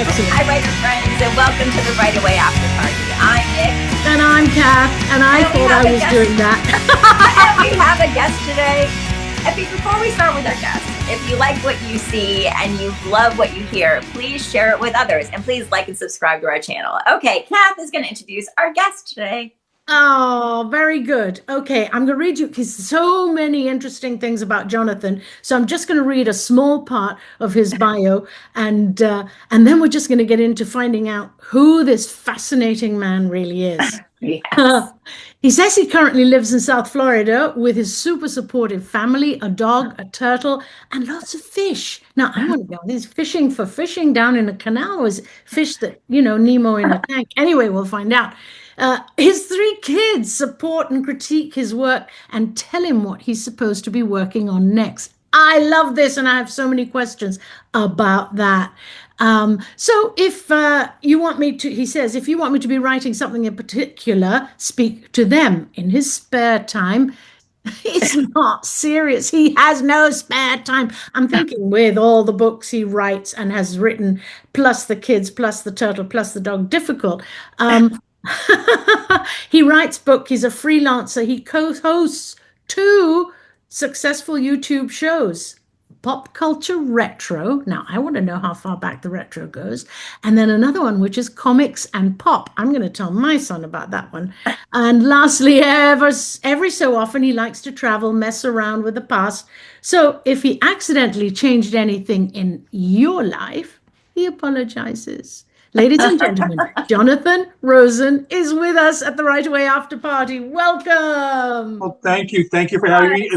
Excellent. Hi, writer friends, and welcome to the Right Away After Party. I'm Nic. And I'm Cath, and I thought I was doing that. And we have a guest today. Before we start with our guest, if you like what you see and you love what you hear, please share it with others. And please like and subscribe to our channel. Okay, Cath is going to introduce our guest today. Oh, very good. Okay, I'm going to read you because so many interesting things about Jonathan. So I'm just going to read a small part of his bio, and then we're just going to get into finding out who this fascinating man really is. Yes. He says he currently lives in South Florida with his super supportive family, a dog, a turtle, and lots of fish. Now, I want to go. He's fishing for fishing down in a canal, or is it fish that, Nemo in a tank? Anyway, we'll find out. His 3 kids support and critique his work and tell him what he's supposed to be working on next. I love this, and I have so many questions about that. So if you want me to, he says, if you want me to be writing something in particular, speak to them in his spare time. It's not serious. He has no spare time. I'm thinking with all the books he writes and has written, plus the kids, plus the turtle, plus the dog, difficult. He writes books. He's a freelancer. He co-hosts 2 successful YouTube shows. Pop Culture Retro. Now, I want to know how far back the retro goes. And then another one, which is Comics and Pop. I'm going to tell my son about that one. And lastly, every so often, he likes to travel, mess around with the past. So if he accidentally changed anything in your life, he apologizes. Ladies and gentlemen, Jonathan Rosen is with us at the Right Away After Party. Welcome. Well, thank you. Thank you for having me.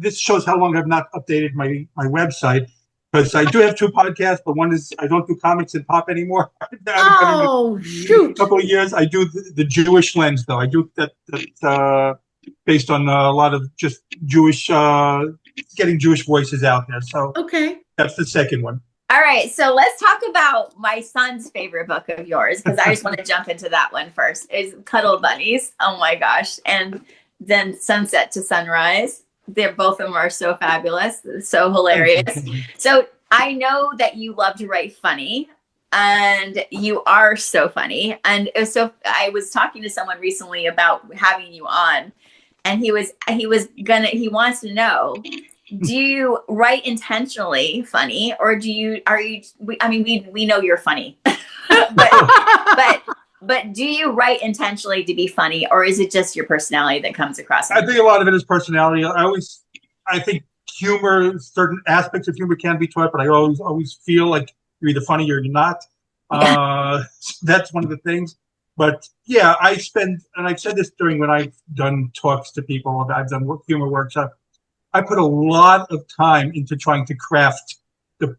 This shows how long I've not updated my website, because I do have 2 podcasts, but one is I don't do comics and pop anymore. Oh, shoot. A couple of years. I do the Jewish lens, though. I do that based on a lot of just Jewish, getting Jewish voices out there. So okay, that's the second one. All right, so let's talk about my son's favorite book of yours, because I just want to jump into that one first. Is Cuddle Bunnies. Oh my gosh. And then Sunset to Sunrise. Both of them are so fabulous, so hilarious. So I know that you love to write funny, and you are so funny. And so I was talking to someone recently about having you on, and he wants to know, do you write intentionally funny, or we know you're funny, but do you write intentionally to be funny, or is it just your personality that comes across? I think a lot of it is personality. I think humor, certain aspects of humor can be taught, but I always feel like you're either funny or you're not. That's one of the things. But yeah, I've said this when I've done talks to people, I've done humor workshops. I put a lot of time into trying to craft the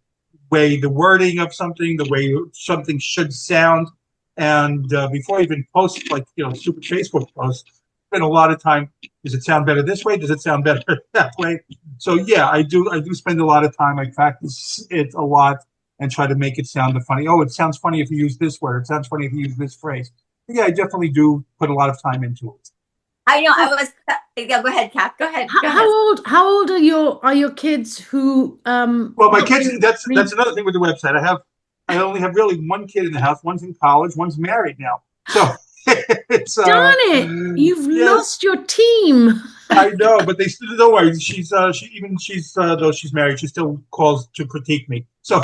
wording of something, the way something should sound. And before I even post, super Facebook posts, spend a lot of time. Does it sound better this way? Does it sound better that way? So yeah, I do spend a lot of time. I practice it a lot and try to make it sound funny. Oh, it sounds funny if you use this word. It sounds funny if you use this phrase. But yeah, I definitely do put a lot of time into it. I know. Go ahead, Cath. Go ahead. How old are your kids? Who? Well, my kids. That's another thing with the website. I only have really one kid in the house. One's in college. One's married now. So it's darn it! You've lost your team. I know, but they still don't worry. Though she's married, she still calls to critique me. So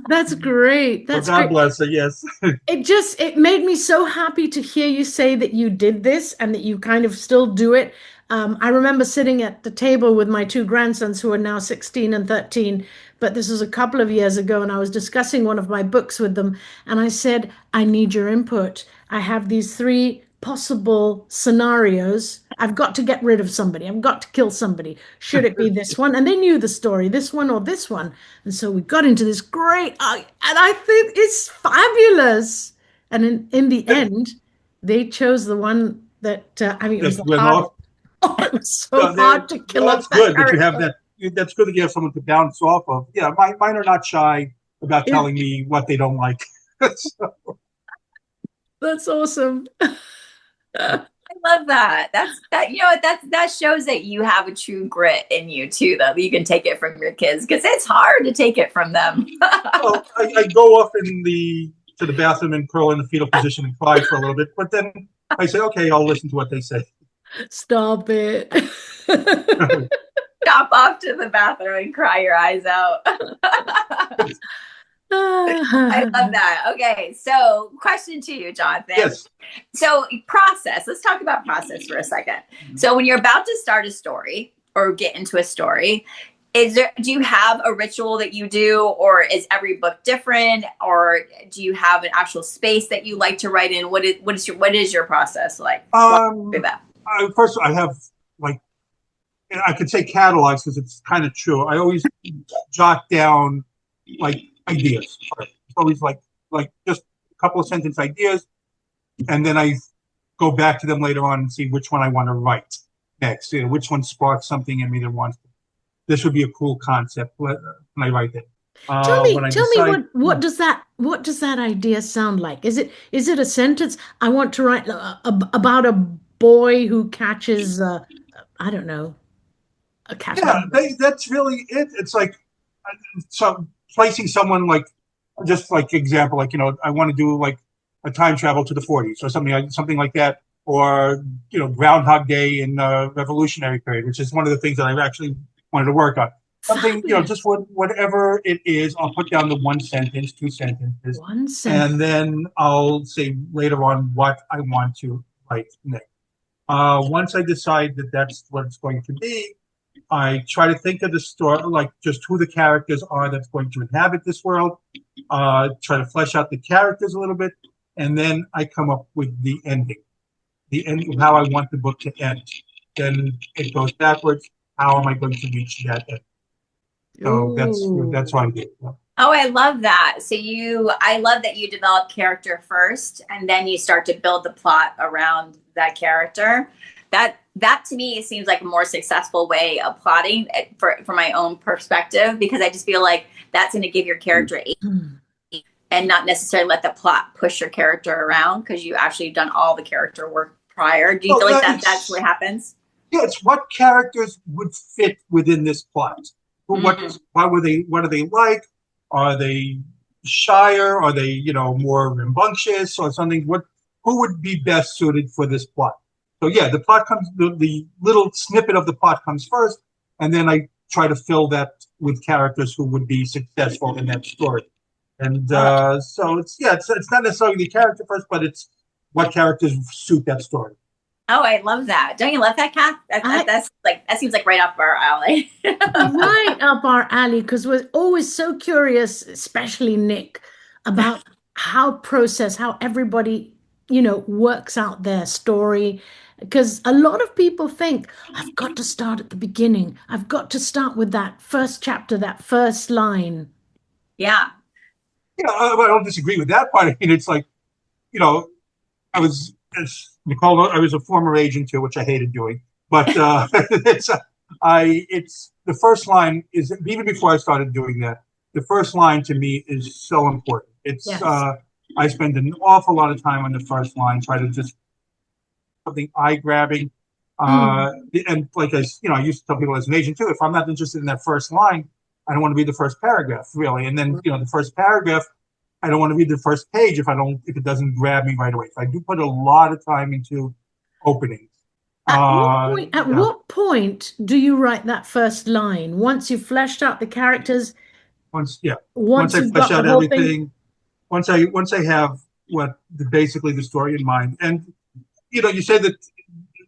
that's great. That's God bless her. Yes. It made me so happy to hear you say that you did this and that you kind of still do it. I remember sitting at the table with my 2 grandsons, who are now 16 and 13, but this was a couple of years ago, and I was discussing one of my books with them, and I said, I need your input. I have these 3 possible scenarios. I've got to get rid of somebody. I've got to kill somebody. Should it be this one? And they knew the story, this one or this one. And so we got into this great, and I think it's fabulous. And in the end, they chose the one that, it was hard. Oh, it was so hard to kill off. That's good that you have that. That's good that you have someone to bounce off of. Yeah, mine are not shy about telling me what they don't like. That's awesome. I love that. That you know what that shows that you have a true grit in you too, though. You can take it from your kids because it's hard to take it from them. Well, I go off to the bathroom and curl in the fetal position and cry for a little bit, but then I say, okay, I'll listen to what they say. Stop it. Stop off to the bathroom and cry your eyes out. I love that. Okay, so question to you, Jonathan. Yes. So process. Let's talk about process for a second. So when you're about to start a story or get into a story, do you have a ritual that you do, or is every book different, or do you have an actual space that you like to write in? What is your process like? First, I have like, I could say catalogs because it's kind of true. I always jot down like ideas. It's always like just a couple of sentence ideas, and then I go back to them later on and see which one I want to write next. You know, which one sparks something in me that wants. This would be a cool concept when I write it. Tell me what does that idea sound like? Is it a sentence? I want to write about a boy who catches I don't know, a cat. Yeah, that's really it. It's like placing someone like, just like example, like, you know, I want to do like a time travel to the 40s or something like that, or, you know, Groundhog Day in Revolutionary period, which is one of the things that I actually wanted to work on. Something, you know, just whatever it is, I'll put down the one sentence, two sentences, and then I'll say later on what I want to write next. Once I decide that that's what it's going to be, I try to think of the story, like just who the characters are that's going to inhabit this world, try to flesh out the characters a little bit, and then I come up with the ending of how I want the book to end. Then it goes backwards. How am I going to reach that end? So that's what I do. Oh, I love that. So I love that you develop character first, and then you start to build the plot around that character. That to me seems like a more successful way of plotting for my own perspective, because I just feel like that's going to give your character and not necessarily let the plot push your character around, because you actually done all the character work prior. Do you feel like that's what happens? Yeah, it's what characters would fit within this plot. What are they like? Are they shyer? Are they, you know, more rambunctious or something? Who would be best suited for this plot? So yeah, the plot comes, the little snippet of the plot comes first, and then I try to fill that with characters who would be successful in that story. And so it's not necessarily the character first, but it's what characters suit that story. Oh, I love that. Don't you love that, Cath? That seems like right up our alley. Right up our alley, because we're always so curious, especially Nic, about how everybody, you know, works out their story. Because a lot of people think, I've got to start at the beginning. I've got to start with that first chapter, that first line. Yeah. Yeah, I don't disagree with that part. I mean, it's like, you know, as Nicole, I was a former agent too, which I hated doing. But it's the first line is, even before I started doing that, the first line to me is so important. It's I spend an awful lot of time on the first line, try to just something eye-grabbing. And like I used to tell people as an agent too, if I'm not interested in that first line, I don't want to read the first paragraph, really. And then, you know, the first paragraph, I don't want to read the first page if it doesn't grab me right away. So I do put a lot of time into openings. At what point do you write that first line? Once you've fleshed out the characters? Once I flesh out everything, once I have basically the story in mind. And, you know, you said that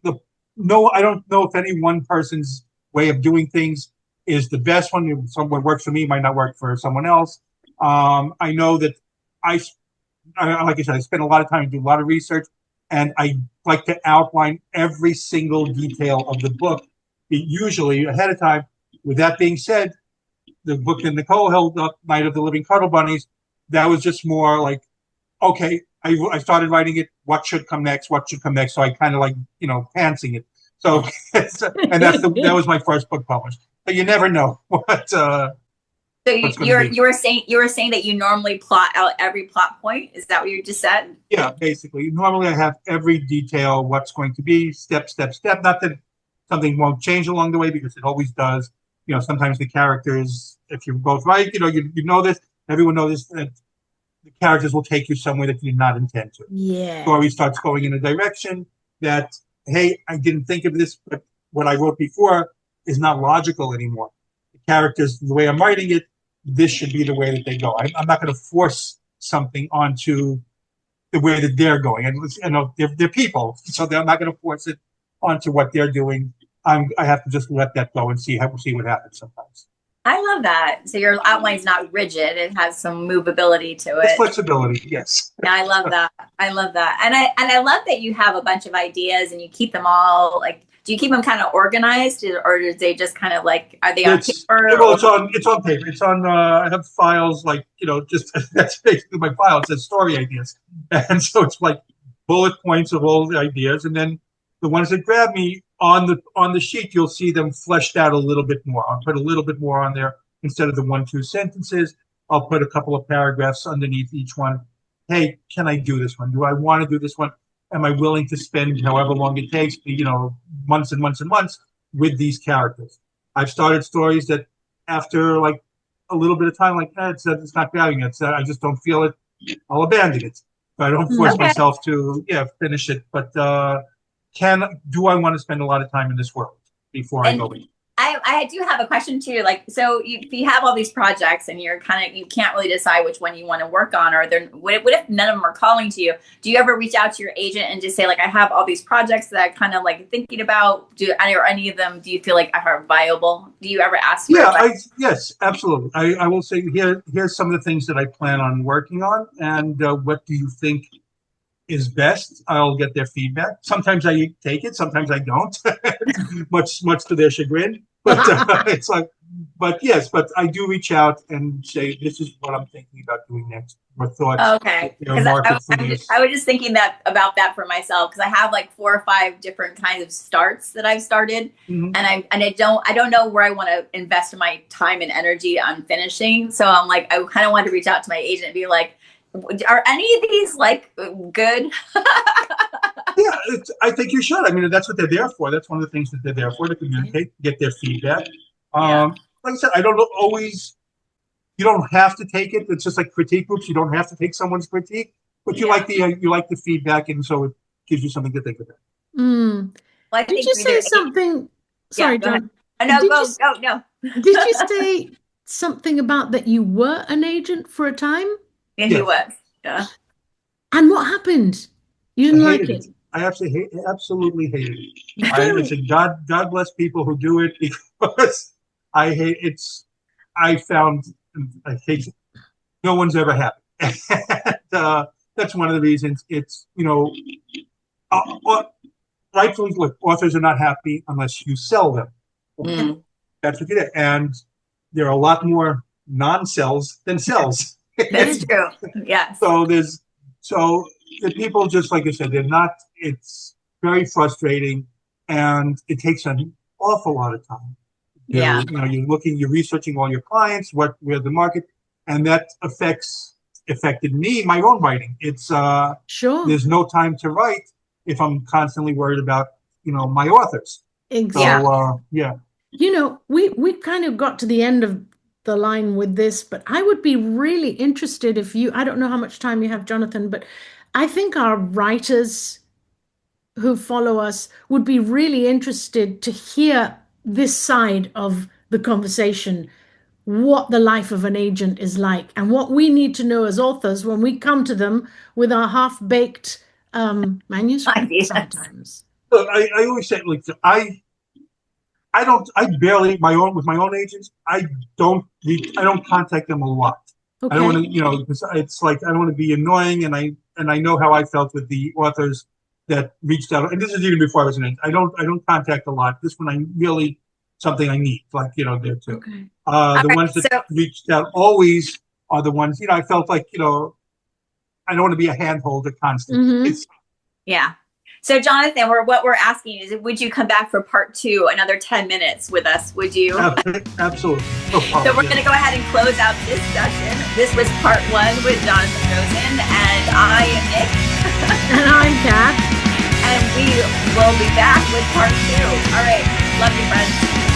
I don't know if any one person's way of doing things is the best one. Someone works for me, might not work for someone else. I know that like I said, I spend a lot of time and do a lot of research, and I like to outline every single detail of the book, usually ahead of time. With that being said, the book that Nicole held up, Night of the Living Cuddle Bunnies, that was just more like, okay, I started writing it. What should come next? What should come next? So I kind of like, you know, pantsing it. So, and that was my first book published. But you never know what So what's going to be. you were saying that you normally plot out every plot point. Is that what you just said? Yeah, basically. Normally, I have every detail, what's going to be, step, step, step. Not that something won't change along the way, because it always does. You know, sometimes the characters, if you're both right, you know this. Everyone knows this. That the characters will take you somewhere that you did not intend to. Yeah. Story starts going in a direction that, hey, I didn't think of this, but what I wrote before is not logical anymore. The characters, the way I'm writing it, this should be the way that they go. I'm not going to force something onto the way that they're going. And you know, they're people, so they're not going to force it onto what they're doing. I have to just let that go and see what happens sometimes. I love that. So your outline's not rigid; it has some movability to it. It's flexibility, yes. Yeah, I love that. I love that, and I love that you have a bunch of ideas and you keep them all like. Do you keep them kind of organized, or do they just kind of like, are they on paper? Well, it's on paper. It's on. I have files like, you know, just that's basically my file. It says story ideas, and so it's like bullet points of all the ideas, and then the ones that grab me on the sheet, you'll see them fleshed out a little bit more. I'll put a little bit more on there instead of the 1-2 sentences. I'll put a couple of paragraphs underneath each one. Hey, can I do this one? Do I want to do this one? Am I willing to spend however long it takes, you know, months and months and months with these characters? I've started stories that after like a little bit of time, like, it's not grabbing it. I just don't feel it. I'll abandon it. But I don't force myself to, finish it. But do I want to spend a lot of time in this world before I go in? I do have a question too. Like, so you have all these projects and you can't really decide which one you want to work on, or what if none of them are calling to you? Do you ever reach out to your agent and just say, like, I have all these projects that I kind of like thinking about, or any of them, do you feel like are viable? Do you ever ask? Yes, absolutely. I will say, here's some of the things that I plan on working on, and what do you think is best? I'll get their feedback. Sometimes I take it, sometimes I don't, much to their chagrin. But it's like, but I do reach out and say, this is what I'm thinking about doing next. What thoughts? Okay. I was just thinking about that for myself, because I have like 4 or 5 different kinds of starts that I've started, and I don't know where I want to invest my time and energy on finishing. So I'm like, I kind of want to reach out to my agent and be like, are any of these like good? Yeah, I think you should. I mean, that's what they're there for. That's one of the things that they're there for, to communicate, get their feedback. Like I said, I don't always. You don't have to take it. It's just like critique groups. You don't have to take someone's critique, but you like the feedback, and so it gives you something to think about. Well, did you say something? Sorry, John. No, no. Did you say something about that you were an agent for a time? Yeah, he was. Yeah. And what happened? You didn't like it? I absolutely hated it. Listen, God bless people who do it, because I hate it. I hate it. No one's ever happy. And, that's one of the reasons. It's, rightfully, look, authors are not happy unless you sell them. That's what you do. And there are a lot more non-sells than sells. That's true. Yeah. So the people, just like I said, it's very frustrating, and it takes an awful lot of time. You're researching all your clients, where the market, and that affected me, my own writing. It's sure. There's no time to write if I'm constantly worried about, my authors. Exactly. So, we kind of got to the end of the line with this, but I would be really interested if I don't know how much time you have, Jonathan, but I think our writers who follow us would be really interested to hear this side of the conversation, what the life of an agent is like, and what we need to know as authors when we come to them with our half-baked manuscript sometimes. Look, I always say, like, with my own agents, I don't contact them a lot. Okay. I don't want to, because it's like, I don't want to be annoying, and I know how I felt with the authors that reached out, and this is even before I was an agent. I don't contact a lot. This one, something I need, like, there too. Okay. The ones that reached out always are the ones, I felt like, I don't want to be a handholder constantly. Yeah. So Jonathan, what we're asking is, would you come back for part 2, another 10 minutes with us? Would you? Absolutely. No problem. So we're going to go ahead and close out this session. This was part 1 with Jonathan Rosen, and I am Nic. And I'm Cath. And we will be back with part 2. All right. Love you, friends.